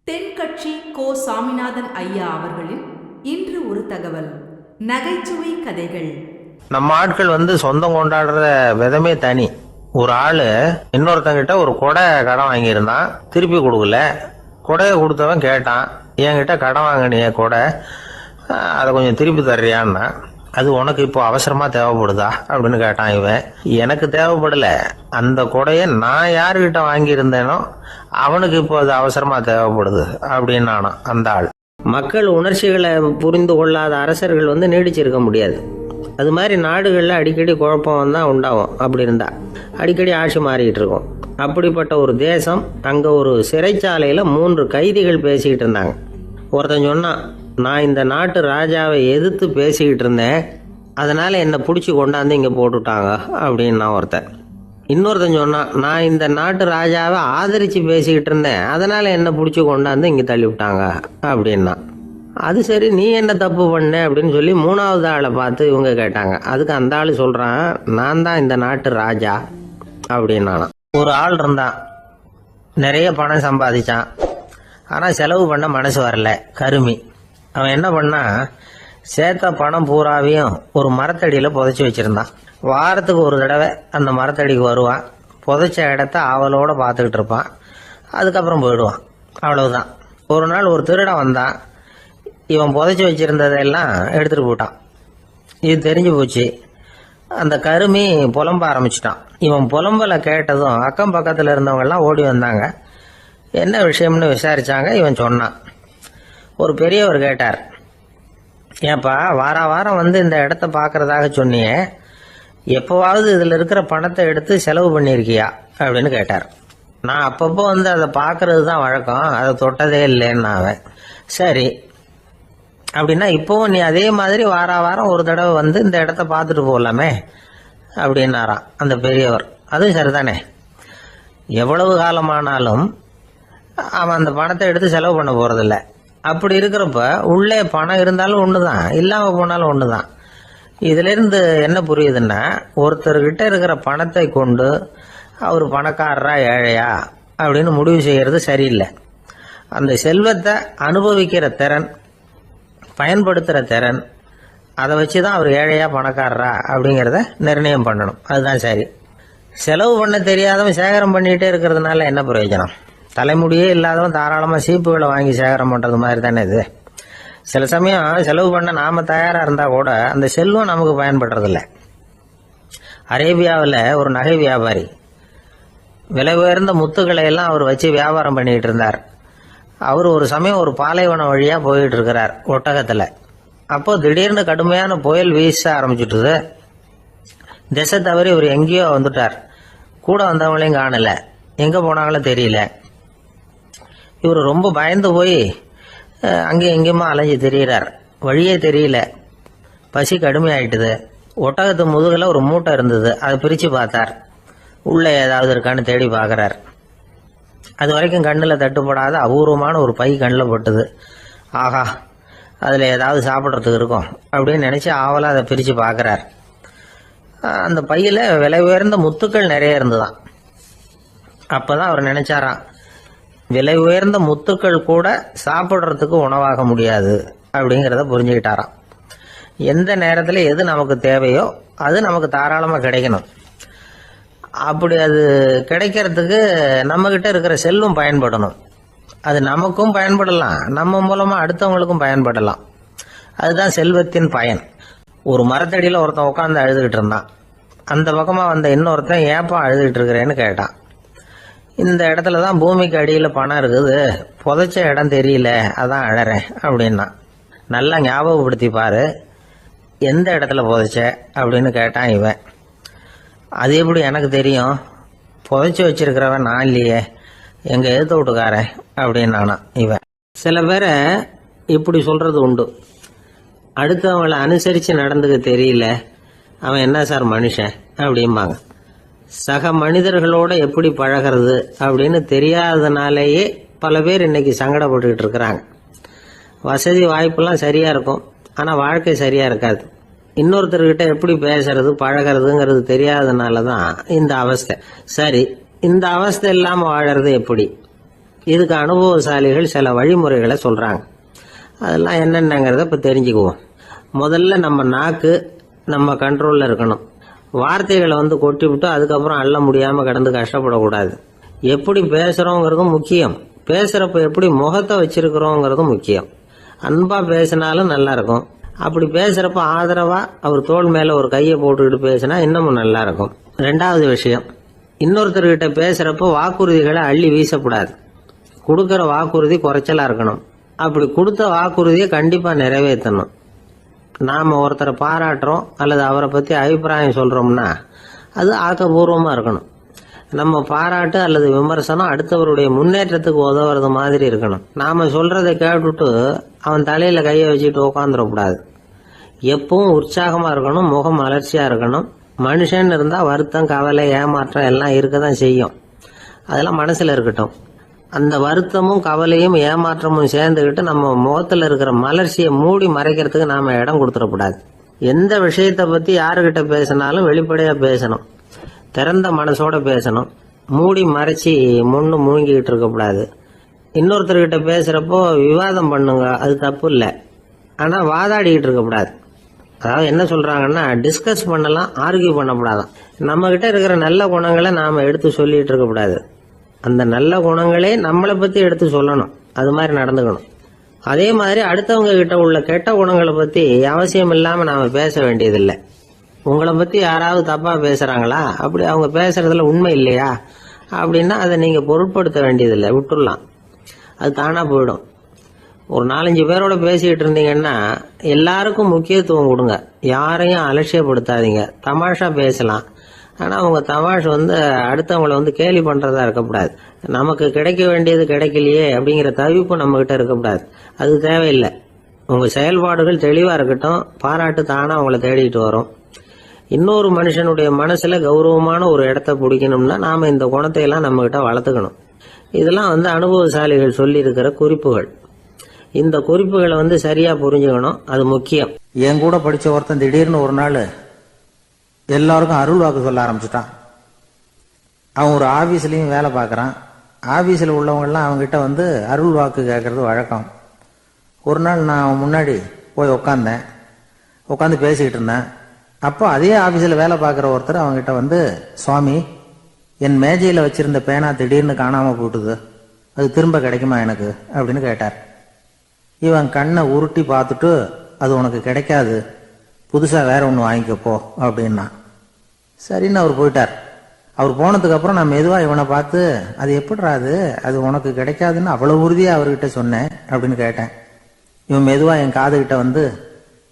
தென்கட்சி கோ. சாமிநாதன் ஐயா அவர்களின் இன்று ஒரு தகவல். நகைச்சுவை கதைகள். நம்ம ஆட்கள் சொந்தம் கொண்டாடுற விதமே தனி. ஒரு ஆளு இன்னொருத்தங்கிட்ட ஒரு கொடை கடன் வாங்கியிருந்தான், திருப்பி கொடுக்கல. கொடையை கொடுத்தவன் கேட்டான், என்கிட்ட கடன் வாங்கினிய கொடை, அதை கொஞ்சம் திருப்பி தர்றியான்னா. அது உனக்கு இப்போ அவசரமா தேவைப்படுதா அப்படின்னு கேட்டான் இவன். எனக்கு தேவைப்படல, அந்த கொடையை நான் யாருக்கிட்ட வாங்கியிருந்தேனோ அவனுக்கு இப்போ அது அவசரமா தேவைப்படுது அப்படின்னு அந்த ஆள். மக்கள் உணர்ச்சிகளை புரிந்து கொள்ளாத அரசர்கள் நீடிச்சிருக்க முடியாது. அது மாதிரி நாடுகளில் அடிக்கடி குழப்பம் தான் உண்டாகும். அப்படி இருந்தா அடிக்கடி ஆட்சி மாறிக்கிட்டு இருக்கும். அப்படிப்பட்ட ஒரு தேசம், அங்கே ஒரு சிறைச்சாலையில் 3 கைதிகள் பேசிக்கிட்டு இருந்தாங்க. ஒருத்தன் சொன்னான், நான் இந்த நாட்டு ராஜாவை எதிர்த்து பேசிக்கிட்டு இருந்தேன், அதனால் என்னை பிடிச்சி கொண்டாந்து இங்கே போட்டுட்டாங்க அப்படின்னா ஒருத்தன். இன்னொருத்தன் சொன்னான், நான் இந்த நாட்டு ராஜாவை ஆதரித்து பேசிக்கிட்டு இருந்தேன், அதனால் என்னை பிடிச்சி கொண்டாந்து இங்கே தள்ளி விட்டாங்க அப்படின்னா. அது சரி, நீ என்ன தப்பு பண்ண அப்படின்னு சொல்லி 3வது ஆளை பார்த்து இவங்க கேட்டாங்க. அதுக்கு அந்த ஆள் சொல்கிறான், நான் தான் இந்த நாட்டு ராஜா அப்படின்னா. ஒரு ஆள் இருந்தான், நிறைய பணம் சம்பாதிச்சான், ஆனால் செலவு பண்ண மனசு வரல, கருமி. அவன் என்ன பண்ணா, சேர்த்த பணம் பூராவையும் ஒரு மரத்தடியில் புதைச்சி வச்சிருந்தான். வாரத்துக்கு ஒரு தடவை அந்த மரத்தடிக்கு வருவான், புதைச்ச இடத்த ஆவலோடு பார்த்துக்கிட்டு இருப்பான், அதுக்கப்புறம் போயிடுவான். அவ்வளவுதான். ஒரு நாள் ஒரு திருடன் வந்தான், இவன் புதைச்சி வச்சிருந்ததெல்லாம் எடுத்துகிட்டு போட்டான். இது தெரிஞ்சு போச்சு. அந்த கருமி புலம்ப ஆரம்பிச்சிட்டான். இவன் புலம்பலை கேட்டதும் அக்கம் பக்கத்தில் இருந்தவங்கெல்லாம் ஓடி வந்தாங்க. என்ன விஷயம்னு விசாரிச்சாங்க. இவன் சொன்னான். ஒரு பெரியவர் கேட்டார், ஏப்பா வாரம் இந்த இடத்த பார்க்கறதாக சொன்னியே, எப்போவாவது இதில் இருக்கிற பணத்தை எடுத்து செலவு பண்ணியிருக்கியா அப்படின்னு கேட்டார். நான் அப்பப்போ அதை பார்க்கறது தான் வழக்கம், அதை தொட்டதே இல்லைன்னு அவன். சரி அப்படின்னா இப்போவும் நீ அதே மாதிரி வாரம் ஒரு தடவை இந்த இடத்த பார்த்துட்டு போகலாமே அப்படின்னாராம் அந்த பெரியவர். அதுவும் சரிதானே, எவ்வளவு காலமானாலும் அவன் அந்த பணத்தை எடுத்து செலவு பண்ண போறதில்ல. அப்படி இருக்கிறப்ப உள்ளே பணம் இருந்தாலும் ஒன்று தான், இல்லாமல் போனாலும் ஒன்று தான். இதிலிருந்து என்ன புரியுதுன்னா, ஒருத்தர்கிட்ட இருக்கிற பணத்தை கொண்டு அவர் பணக்காரரா ஏழையா அப்படின்னு முடிவு செய்கிறது சரியில்லை. அந்த செல்வத்தை அனுபவிக்கிற திறன், பயன்படுத்துகிற திறன், அதை வச்சு தான் அவர் ஏழையா பணக்காரரா அப்படிங்கிறத நிர்ணயம் பண்ணணும். அதுதான் சரி. செலவு பண்ண தெரியாதவன் சேகரம் பண்ணிகிட்டே இருக்கிறதுனால என்ன பிரயோஜனம்? தலைமுடியே இல்லாதவன் தாராளமாக சீப்புகளை வாங்கி சேகரம் பண்ணுறது மாதிரி தானே இது. சில சமயம் செலவு பண்ண நாம் தயாராக இருந்தால் கூட அந்த செல்வம் நமக்கு பயன்படுறதில்ல. அரேபியாவில் ஒரு நகை வியாபாரி விலை உயர்ந்த முத்துக்களை எல்லாம் அவர் வச்சு வியாபாரம் பண்ணிகிட்டு இருந்தார். அவர் ஒரு சமயம் ஒரு பாலைவனம் வழியாக போயிட்டு இருக்கிறார் ஒட்டகத்தில். அப்போ திடீர்னு கடுமையான புயல் வீச ஆரம்பிச்சுட்டுது. திசை தவறி இவர் எங்கேயோ வந்துட்டார். கூட வந்தவங்களையும் காணலை, எங்கே போனாங்களோ தெரியல. இவர் ரொம்ப பயந்து போய் அங்கேயும் எங்கேயுமா அலைஞ்சு திரியிறார். வழியே தெரியல. பசி கடுமையாயிட்டுது. ஒட்டகத்து முதுகில் ஒரு மூட்டை இருந்தது, அதை பிரித்து பார்த்தார். உள்ளே ஏதாவது இருக்கான்னு தேடி பார்க்குறார். அது வரைக்கும் கண்ணில் தட்டுப்படாத அபூர்வமான ஒரு பை கண்ணில் பட்டுது. ஆஹா, அதில் ஏதாவது சாப்பிட்றதுக்கு இருக்கும் அப்படின்னு நினச்சி ஆவலாக அதை பிரித்து பார்க்குறார். அந்த பையில் விலை உயர்ந்த முத்துக்கள் நிறைய இருந்துதான். அப்போ தான் அவர் நினச்சாராம், விலை உயர்ந்த முத்துக்கள் கூட சாப்பிட்றதுக்கு உணவாக முடியாது அப்படிங்கிறத புரிஞ்சுக்கிட்டாராம். எந்த நேரத்தில் எது நமக்கு தேவையோ அது நமக்கு தாராளமாக கிடைக்கணும். அப்படி அது கிடைக்கிறதுக்கு நம்மக்கிட்ட இருக்கிற செல்வம் பயன்படணும். அது நமக்கும் பயன்படலாம், நம்ம மூலமாக அடுத்தவங்களுக்கும் பயன்படலாம். அதுதான் செல்வத்தின் பயன். ஒரு மரத்தடியில் ஒருத்தன் உட்காந்து அழுதுகிட்டு இருந்தான். அந்த பக்கமாக வந்த இன்னொருத்தன், ஏப்பா அழுதுகிட்டு இருக்கிறேன்னு கேட்டான். இந்த இடத்துல தான் பூமிக்கு அடியில் பணம் இருக்குது, புதைச்ச இடம் தெரியல, அதான் அழறேன் அப்படின்னா. நல்லா ஞாபகப்படுத்தி பாரு, எந்த இடத்துல புதைச்ச அப்படின்னு கேட்டான் இவன். அது எப்படி எனக்கு தெரியும், புதைச்சி வச்சிருக்கிறவன் நான் இல்லையே, எங்கள் எழுத்து விட்டுக்காரன் அப்படின்னானா இவன். சில பேரை இப்படி சொல்கிறது உண்டு, அடுத்தவங்களை அனுசரித்து நடந்துக்க தெரியல, அவன் என்ன சார் மனுஷன் அப்படிம்பாங்க. சக மனிதர்களோட எப்படி பழகிறது அப்படின்னு தெரியாததுனாலேயே பல பேர் இன்னைக்கு சங்கடப்பட்டுக்கிட்டு இருக்கிறாங்க. வசதி வாய்ப்பெல்லாம் சரியாக இருக்கும், ஆனால் வாழ்க்கை சரியாக இருக்காது. இன்னொருத்தர்கிட்ட எப்படி பேசுறது பழகிறதுங்கிறது தெரியாததுனால தான் இந்த அவஸ்தை. சரி, இந்த அவஸ்தை இல்லாமல் வாழறது எப்படி? இதுக்கு அனுபவசாலிகள் சில வழிமுறைகளை சொல்றாங்க. அதெல்லாம் என்னென்னங்கிறத இப்போ தெரிஞ்சுக்குவோம். முதல்ல நம்ம நாக்கு நம்ம கண்ட்ரோலில் இருக்கணும். வார்த்தைகளை கொட்டி விட்டு அதுக்கப்புறம் அள்ள முடியாமல் கடந்து கஷ்டப்படக்கூடாது. எப்படி பேசுகிறோங்கிறதும் முக்கியம். பேசுகிறப்ப எப்படி முகத்தை வச்சிருக்கிறோங்கிறதும் முக்கியம். அன்பாக பேசினாலும் நல்லா இருக்கும். அப்படி பேசுகிறப்ப ஆதரவாக அவர் தோள் மேலே ஒரு கையை போட்டுக்கிட்டு பேசினா இன்னமும் நல்லா இருக்கும். ரெண்டாவது விஷயம், இன்னொருத்தர்கிட்ட பேசுகிறப்ப வாக்குறுதிகளை அள்ளி வீசக்கூடாது. கொடுக்குற வாக்குறுதி குறைச்சலாக இருக்கணும். அப்படி கொடுத்த வாக்குறுதியை கண்டிப்பாக நிறைவேற்றணும். நாம் ஒருத்தரை பாராட்டுறோம் அல்லது அவரை பற்றி அபிப்பிராயம் சொல்கிறோம்னா அது ஆக்கப்பூர்வமாக இருக்கணும். நம்ம பாராட்டு அல்லது விமர்சனம் அடுத்தவருடைய முன்னேற்றத்துக்கு உதவுறது மாதிரி இருக்கணும். நாம் சொல்கிறத கேட்டுட்டு அவன் தலையில் கையை வச்சுட்டு உட்காந்துடக்கூடாது. எப்பவும் உற்சாகமாக இருக்கணும், முகம் மலர்ச்சியாக இருக்கணும். மனுஷன் இருந்தால் வருத்தம், கவலை, ஏமாற்றம் எல்லாம் இருக்க தான் செய்யும். அதெல்லாம் மனசில் இருக்கட்டும். அந்த வருத்தமும் கவலையும் ஏமாற்றமும் சேர்ந்துக்கிட்டு நம்ம முகத்தில் இருக்கிற மலர்ச்சியை மூடி மறைக்கிறதுக்கு நாம் இடம் கொடுத்துடக்கூடாது. எந்த விஷயத்தை பற்றி யாருக்கிட்ட பேசினாலும் வெளிப்படையாக பேசணும். திறந்த மனசோட பேசணும். மூடி மறைச்சி முன்னு மூழ்கிக்கிட்டு இருக்கக்கூடாது. இன்னொருத்தர்கிட்ட பேசுகிறப்போ விவாதம் பண்ணுங்க, அது தப்பு இல்லை. ஆனால் வாதாடிக்கிட்டு இருக்கக்கூடாது. அதாவது என்ன சொல்கிறாங்கன்னா, டிஸ்கஸ் பண்ணலாம், ஆர்கியூ பண்ணக்கூடாதான். நம்மக்கிட்ட இருக்கிற நல்ல குணங்களை நாம் எடுத்து சொல்லிகிட்டு இருக்கக்கூடாது. அந்த நல்ல குணங்களே நம்மளை பற்றி எடுத்து சொல்லணும். அது மாதிரி நடந்துக்கணும். அதே மாதிரி அடுத்தவங்க கிட்ட உள்ள கெட்ட குணங்களை பற்றி அவசியம் இல்லாமல் நாம் பேச வேண்டியதில்லை. உங்களை பற்றி யாராவது தப்பாக பேசுகிறாங்களா, அப்படி அவங்க பேசுகிறதுல உண்மை இல்லையா அப்படின்னா அதை நீங்கள் பொருட்படுத்த வேண்டியதில்லை, விட்டுடலாம். அது தானாக போயிடும். ஒரு 4-5 பேரோட பேசிக்கிட்டு இருந்தீங்கன்னா எல்லாருக்கும் முக்கியத்துவம் கொடுங்க. யாரையும் அலட்சியப்படுத்தாதீங்க. தமாஷா பேசலாம். ஆனால் அவங்க தமாஷ் அடுத்தவங்களை கேலி பண்ணுறதா இருக்கக்கூடாது. நமக்கு கிடைக்க வேண்டியது கிடைக்கலையே அப்படிங்கிற தவிப்பு நம்மக்கிட்ட இருக்கக்கூடாது. அது தேவையில்லை. உங்கள் செயல்பாடுகள் தெளிவாக இருக்கட்டும். பாராட்டு தானாக அவங்கள தேடிட்டு வரும். இன்னொரு மனுஷனுடைய மனசில் கௌரவமான ஒரு இடத்த பிடிக்கணும்னா நாம் இந்த குணத்தையெல்லாம் நம்மக்கிட்ட வளர்த்துக்கணும். இதெல்லாம் அனுபவசாலிகள் சொல்லியிருக்கிற குறிப்புகள். இந்த குறிப்புகளை சரியாக புரிஞ்சுக்கணும். அது முக்கியம். என் கூட படித்த ஒருத்தன் திடீர்னு ஒரு நாள் எல்லாருக்கும் அருள் வாக்கு சொல்ல ஆரம்பிச்சிட்டான். அவன் ஒரு ஆஃபீஸ்லேயும் வேலை பார்க்குறான். ஆஃபீஸில் உள்ளவங்கெல்லாம் அவங்ககிட்ட அருள் வாக்கு கேட்கறது வழக்கம். ஒரு நாள் நான் அவன் முன்னாடி போய் உட்காந்து பேசிக்கிட்டு இருந்தேன். அப்போ அதே ஆஃபீஸில் வேலை பார்க்குற ஒருத்தர் அவங்ககிட்ட சுவாமி, என் மேஜையில் வச்சுருந்த பேனா திடீர்னு காணாமல் போட்டுது, அது திரும்ப கிடைக்குமா எனக்கு அப்படின்னு கேட்டார். இவன் கண்ணை உருட்டி பார்த்துட்டு, அது உனக்கு கிடைக்காது, புதுசாக வேற ஒன்று வாங்கிக்கப்போ அப்படின்னா. சரின்னு அவர் போயிட்டார். அவர் போனதுக்கப்புறம் நான் மெதுவாக இவனை பார்த்து, அது எப்படிடா அது உனக்கு கிடைக்காதுன்னு அவ்வளோ உறுதியாக அவர்கிட்ட சொன்னேன் அப்படின்னு கேட்டேன். இவன் மெதுவாக என் காதுகிட்ட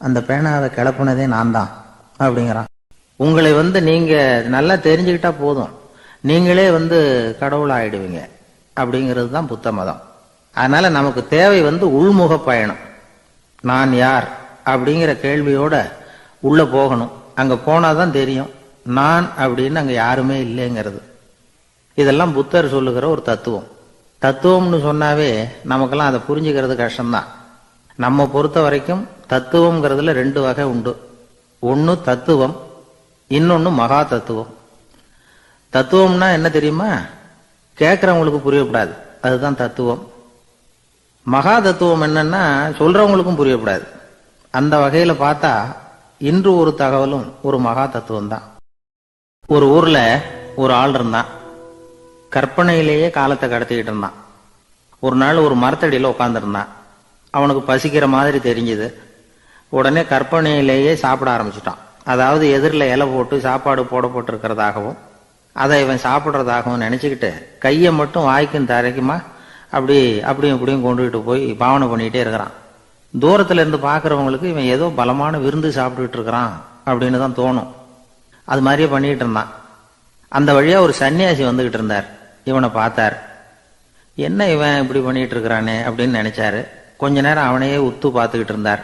அந்த பேனாவை கிளப்புனதே நான் தான் அப்படிங்கிறான். உங்களை நீங்கள் நல்லா தெரிஞ்சுக்கிட்டா போதும், நீங்களே கடவுள் ஆயிடுவீங்க அப்படிங்கிறது தான் புத்த மதம். அதனால நமக்கு தேவை உள்முக பயணம். நான் யார் அப்படிங்கிற கேள்வியோட உள்ள போகணும். அங்க போனாதான் தெரியும் நான் அப்படின்னு அங்க யாருமே இல்லைங்கிறது. இதெல்லாம் புத்தர் சொல்லுகிற ஒரு தத்துவம். தத்துவம்னு சொன்னாவே நமக்கெல்லாம் அதை புரிஞ்சுக்கிறது கஷ்டம்தான். நம்ம பொறுத்த வரைக்கும் தத்துவம்ங்கிறதுல 2 வகை உண்டு. ஒன்று தத்துவம், இன்னொன்று மகா தத்துவம். தத்துவம்னா என்ன தெரியுமா? கேட்கறவங்களுக்கு புரியக்கூடாது, அதுதான் தத்துவம். மகா தத்துவம் என்னன்னா சொல்றவங்களுக்கும் புரியக்கூடாது. அந்த வகையில பார்த்தா இன்று ஒரு தகவலும் ஒரு மகா தத்துவம் தான். ஒரு ஊர்ல ஒரு ஆள் இருந்தான். கற்பனையிலேயே காலத்தை கடத்திக்கிட்டு இருந்தான். ஒரு நாள் ஒரு மரத்தடியில உட்காந்துருந்தான். அவனுக்கு பசிக்கிற மாதிரி தெரிஞ்சுது. உடனே கற்பனையிலேயே சாப்பிட ஆரம்பிச்சுட்டான். அதாவது எதிரில் இலை போட்டு சாப்பாடு போடப்பட்டிருக்கிறதாகவும் அதை இவன் சாப்பிட்றதாகவும் நினைச்சுக்கிட்டு கையை மட்டும் வாய்க்கும் தரைக்குமா அப்படியும் இப்படியும் கொண்டுகிட்டு போய் பாவனை பண்ணிக்கிட்டே இருக்கிறான். தூரத்துல இருந்து பாக்குறவங்களுக்கு இவன் ஏதோ பலமான விருந்து சாப்பிட்டுட்டு இருக்கிறான் அப்படின்னு தான் தோணும். அது மாதிரியே பண்ணிட்டு இருந்தான். அந்த வழியா ஒரு சன்னியாசி வந்துகிட்டு இருந்தார். இவனை பார்த்தார். என்ன இவன் இப்படி பண்ணிட்டு இருக்கிறானே அப்படின்னு நினைச்சாரு. கொஞ்ச நேரம் அவனையே உத்து பார்த்துக்கிட்டு இருந்தார்.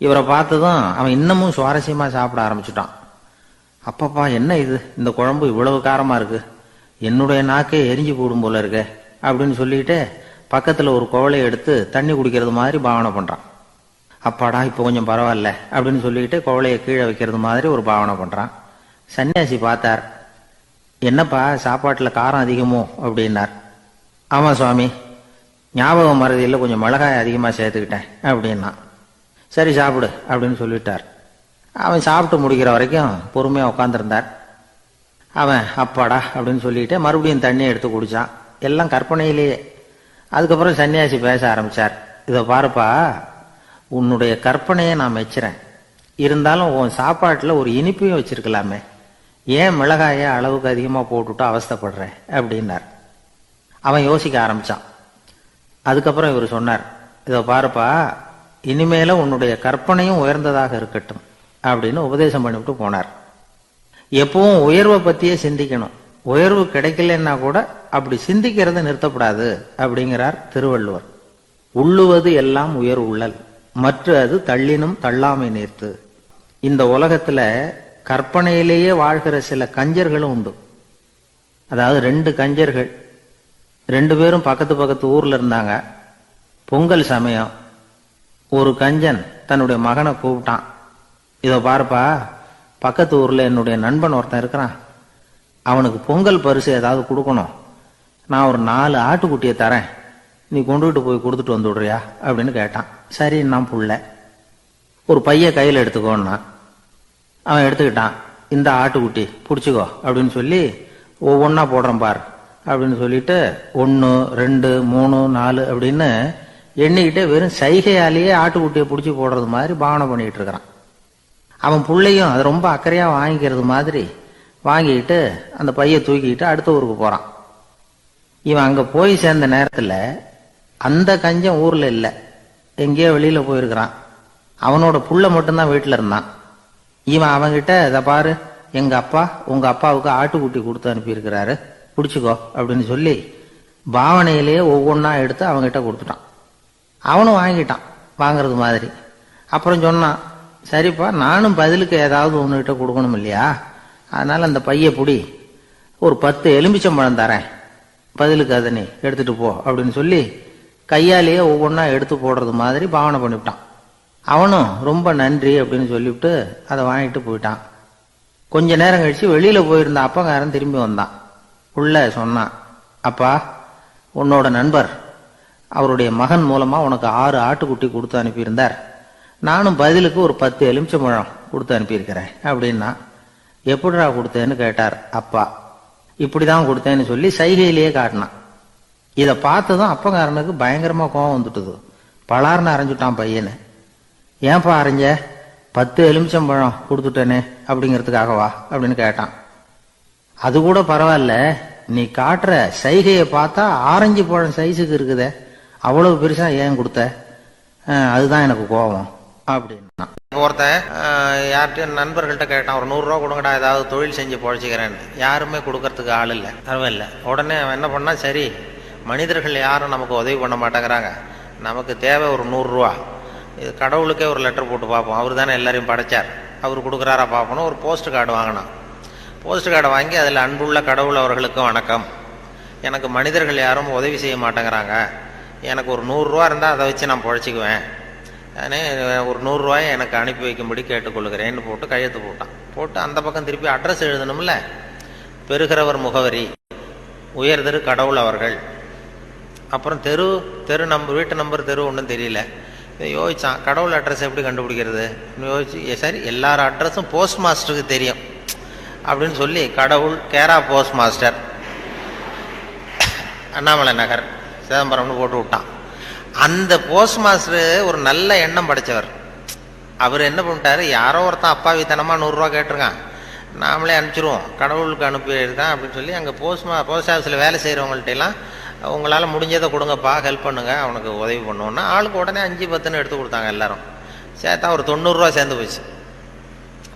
இவரை பார்த்ததும் அவன் இன்னமும் சுவாரஸ்யமா சாப்பிட ஆரம்பிச்சுட்டான். அப்பப்பா, என்ன இது, இந்த குழம்பு இவ்வளவு காரமா இருக்கு, என்னுடைய நாக்கே எரிஞ்சு போடும் போல இருக்கு அப்படின்னு சொல்லிட்டு பக்கத்துல ஒரு குவளையை எடுத்து தண்ணி குடிக்கிறது மாதிரி பாவனை பண்றான். அப்பாடா, இப்போ கொஞ்சம் பரவாயில்ல அப்படின்னு சொல்லிட்டு குவளையை கீழே வைக்கிறது மாதிரி ஒரு பாவனை பண்றான். சன்னியாசி பார்த்தார். என்னப்பா, சாப்பாட்டுல காரம் அதிகமோ அப்படின்னார். ஆமாம் சுவாமி, ஞாபகம் மறதியில் கொஞ்சம் மிளகாய் அதிகமாக சேர்த்துக்கிட்டேன் அப்படின்னா. சரி சாப்பிடு அப்படின்னு சொல்லிட்டார். அவன் சாப்பிட்டு முடிக்கிற வரைக்கும் பொறுமையாக உட்காந்துருந்தார். அவன் அப்பாடா அப்படின்னு சொல்லிட்டு மறுபடியும் தண்ணியை எடுத்து குடித்தான். எல்லாம் கற்பனையிலேயே. அதுக்கப்புறம் சன்னியாசி பேச ஆரம்பித்தார். இதை பாருப்பா, உன்னுடைய கற்பனையை நான் மெச்சுறேன். இருந்தாலும் உன் சாப்பாட்டில் ஒரு இனிப்பையும் வச்சிருக்கலாமே, ஏன் மிளகாயை அளவுக்கு அதிகமாக போட்டுவிட்டு அவஸ்தைப்படுறேன் அப்படின்னார். அவன் யோசிக்க ஆரம்பித்தான். அதுக்கப்புறம் இவர் சொன்னார், இதை பாருப்பா, இனிமேல உன்னுடைய கற்பனையும் உயர்ந்ததாக இருக்கட்டும் அப்படின்னு உபதேசம் பண்ணிவிட்டு போனார். எப்பவும் உயர்வை பற்றியே சிந்திக்கணும். உயர்வு கிடைக்கலன்னா கூட அப்படி சிந்திக்கிறத நிறுத்தப்படாது அப்படிங்கிறார் திருவள்ளுவர். உள்ளுவது எல்லாம் உயர் உள்ளல், மற்ற அது தள்ளினும் தள்ளாமை நேர்த்து. இந்த உலகத்துல கற்பனையிலேயே வாழ்கிற சில கஞ்சர்களும் உண்டு. அதாவது 2 கஞ்சர்கள், 2 பேரும் பக்கத்து பக்கத்து ஊர்ல இருந்தாங்க. பொங்கல் சமயம் ஒரு கஞ்சன் தன்னுடைய மகனை கூப்பிட்டான். இதோ பாருப்பா, பக்கத்து ஊர்ல என்னுடைய நண்பன் ஒருத்தன் இருக்கிறான், அவனுக்கு பொங்கல் பரிசு ஏதாவது கொடுக்கணும். நான் ஒரு 4 ஆட்டுக்குட்டியை தரேன், நீ கொண்டுகிட்டு போய் கொடுத்துட்டு வந்து விடுறியா அப்படின்னு கேட்டான். சரி, நான் புள்ள ஒரு பைய கையில் எடுத்துக்கோன்னா. அவன் எடுத்துக்கிட்டான். இந்த ஆட்டுக்குட்டி பிடிச்சிக்கோ அப்படின்னு சொல்லி ஒவ்வொன்றா போடுறேன் பார் அப்படின்னு சொல்லிட்டு 1 2 3 4 அப்படின்னு எண்ணிக்கிட்டே வெறும் சைகையாலேயே ஆட்டுக்குட்டியை பிடிச்சி போடுறது மாதிரி பாவனை பண்ணிக்கிட்டு இருக்கிறான். அவன் பிள்ளையும் அது ரொம்ப அக்கறையாக வாங்கிக்கிறது மாதிரி வாங்கிக்கிட்டு அந்த பையை தூக்கிக்கிட்டு அடுத்த ஊருக்கு போகிறான். இவன் அங்கே போய் சேர்ந்த நேரத்தில் அந்த கஞ்சன் ஊரில் இல்லை, எங்கேயோ வெளியில் போயிருக்கிறான். அவனோட புள்ள மட்டும்தான் வீட்டில் இருந்தான். இவன் அவன்கிட்ட, இதை பாரு, எங்கள் அப்பா உங்கள் அப்பாவுக்கு ஆட்டுக்குட்டி கொடுத்து அனுப்பியிருக்கிறாரு, பிடிச்சிக்கோ அப்படின்னு சொல்லி பாவனையிலேயே ஒவ்வொன்றா எடுத்து அவன்கிட்ட கொடுத்துட்டான். அவனும் வாங்கிட்டான் வாங்கிறது மாதிரி. அப்புறம் சொன்னான், சரிப்பா, நானும் பதிலுக்கு ஏதாவது ஒன்றுகிட்ட கொடுக்கணும் இல்லையா, அதனால் அந்த பைய புடி, ஒரு 10 எலுமிச்சம்பழம் தரேன், பதிலுக்கு அதை நீ எடுத்துகிட்டு போ அப்படின்னு சொல்லி கையாலேயே ஒவ்வொன்றா எடுத்து போடுறது மாதிரி பாவனை பண்ணிவிட்டான். அவனும் ரொம்ப நன்றி அப்படின்னு சொல்லிவிட்டு அதை வாங்கிட்டு போயிட்டான். கொஞ்ச நேரம் கழிச்சு வெளியில் போயிருந்த அப்பங்காரன் திரும்பி வந்தான். உள்ள சொன்னான், அப்பா, உன்னோட நண்பர் அவருடைய மகன் மூலமாக உனக்கு 6 ஆட்டுக்குட்டி கொடுத்து அனுப்பியிருந்தார், நானும் பதிலுக்கு ஒரு 10 எலுமிச்சம்பழம் கொடுத்து அனுப்பியிருக்கிறேன் அப்படின்னா. எப்படிடா கொடுத்தேன்னு கேட்டார் அப்பா. இப்படிதான் கொடுத்தேன்னு சொல்லி சைகையிலேயே காட்டினான். இதை பார்த்ததும் அப்பங்காரனுக்கு பயங்கரமா கோவம் வந்துட்டுது. பலார்னு அரைஞ்சுட்டான் பையனை. ஏன்பா அரைஞ்ச? 10 எலுமிச்சம்பழம் கொடுத்துட்டேனே அப்படிங்கிறதுக்காகவா அப்படின்னு கேட்டான். அது கூட பரவாயில்ல, நீ காட்டுற சைகையை பார்த்தா ஆரஞ்சு பழம் சைஸுக்கு இருக்குதே, அவ்வளவு பெருசா ஏன் கொடுத்த? அதுதான் எனக்கு கோபம் அப்படின்னா. ஒருத்தன் யார்கிட்டையும் நண்பர்கள்ட்ட கேட்டான், ஒரு 100 ரூபா கொடுங்கடா, ஏதாவது தொழில் செஞ்சு பொழைச்சிக்கிறேன்னு. யாருமே கொடுக்கறதுக்கு ஆள் இல்லை, பரவாயில்ல. உடனே அவன் என்ன பண்ணா, சரி, மனிதர்கள் யாரும் நமக்கு உதவி பண்ண மாட்டேங்கிறாங்க, நமக்கு தேவை ஒரு 100 ரூபா, இது கடவுளுக்கே ஒரு லெட்டர் போட்டு பார்ப்போம், அவர் தானே எல்லாரையும் படைச்சார், அவர் கொடுக்குறாரா பார்ப்போம். ஒரு போஸ்ட் கார்டு வாங்கினான். போஸ்ட் கார்டை வாங்கி அதில், அன்புள்ள கடவுள் அவர்களுக்கு வணக்கம், எனக்கு மனிதர்கள் யாரும் உதவி செய்ய மாட்டேங்கிறாங்க, எனக்கு ஒரு 100 ரூபா இருந்தால் அதை வச்சு நான் பொழைச்சிக்குவேன், ஒரு 100 ரூபாயை எனக்கு அனுப்பி வைக்கும்படி கேட்டுக்கொள்கிறேன்னு போட்டு கையெழுத்து போட்டான். போட்டு அந்த பக்கம் திருப்பி அட்ரஸ் எழுதணும்ல, பெறுகிறவர் முகவரி உயர்திரு கடவுள் அவர்கள், அப்புறம் தெரு நம்பர், வீட்டு நம்பர், தெரு ஒன்றும் தெரியல. யோசிச்சான், கடவுள் அட்ரஸ் எப்படி கண்டுபிடிக்கிறது யோசிச்சு, சரி எல்லார் அட்ரஸும் போஸ்ட் மாஸ்டருக்கு தெரியும் அப்படின்னு சொல்லி கடவுள் கேரா போஸ்ட் மாஸ்டர் அண்ணாமலை நகர் சிதம்பரம்னு போட்டு விட்டான். அந்த போஸ்ட் மாஸ்டர் ஒரு நல்ல எண்ணம் படைச்சவர். அவர் என்ன பண்ணிட்டாரு, யாரோ ஒருத்தன் அப்பாவித்தனமாக 100 ரூபா கேட்டிருக்கான், நாமளே அனுப்பிச்சிருவோம், கடவுளுக்கு அனுப்பியிருக்கான் அப்படின்னு சொல்லி அங்கே போஸ்ட் ஆஃபீஸில் வேலை செய்கிறவங்கள்ட்டெல்லாம் உங்களால் முடிஞ்சதை கொடுங்கப்பா, ஹெல்ப் பண்ணுங்க, அவனுக்கு உதவி பண்ணுவோன்னா ஆளுக்கு உடனே 5 10 எடுத்து கொடுத்தாங்க. எல்லாரும் சேர்த்தா ஒரு 90 ரூபா சேர்ந்து போச்சு.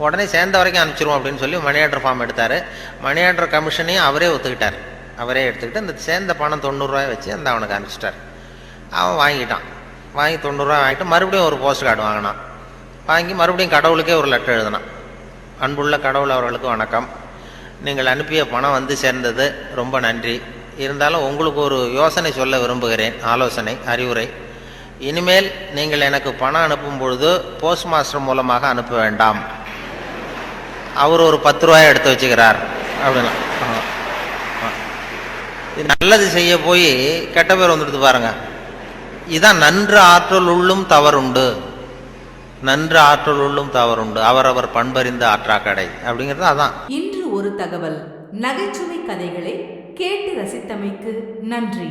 உடனே சேர்ந்த வரைக்கும் அனுப்பிச்சிருவோம் அப்படின்னு சொல்லி மணி ஆர்டர் ஃபார்ம் எடுத்தார். மணி ஆர்டர் கமிஷனையும் அவரே ஒத்துக்கிட்டார். அவரே எடுத்துக்கிட்டு அந்த சேர்ந்த பணம் 90 ரூபாய் வச்சு அந்த அவனுக்கு அனுப்பிச்சிட்டார். அவன் வாங்கிட்டான். வாங்கி 90 ரூபா வாங்கிட்டு மறுபடியும் ஒரு போஸ்ட் கார்டு வாங்கினான். வாங்கி மறுபடியும் கடவுளுக்கே ஒரு லெட்டர் எழுதினான். அன்புள்ள கடவுள் அவர்களுக்கு வணக்கம், நீங்கள் அனுப்பிய பணம் வந்து சேர்ந்தது, ரொம்ப நன்றி. இருந்தாலும் உங்களுக்கு ஒரு யோசனை சொல்ல விரும்புகிறேன், ஆலோசனை, அறிவுரை. இனிமேல் நீங்கள் எனக்கு பணம் அனுப்பும் பொழுது போஸ்ட் மாஸ்டர் மூலமாக அனுப்ப வேண்டாம், அவர் ஒரு 10 ரூபாயை எடுத்து வச்சுக்கிறார் அப்படின்னா. நல்லது செய்ய போய் கெட்ட பேர் வந்துடுது பாருங்க. இதான் நன்று ஆற்றல் உள்ளும் தவறுண்டு, நன்று ஆற்றல் உள்ளும் தவறுண்டு, அவரவர் பண்பறிந்த ஆற்றாக்கடை அப்படிங்கிறது அதான். இன்று ஒரு தகவல் நகைச்சுவை கதைகளை கேட்டு ரசித்தமைக்கு நன்றி.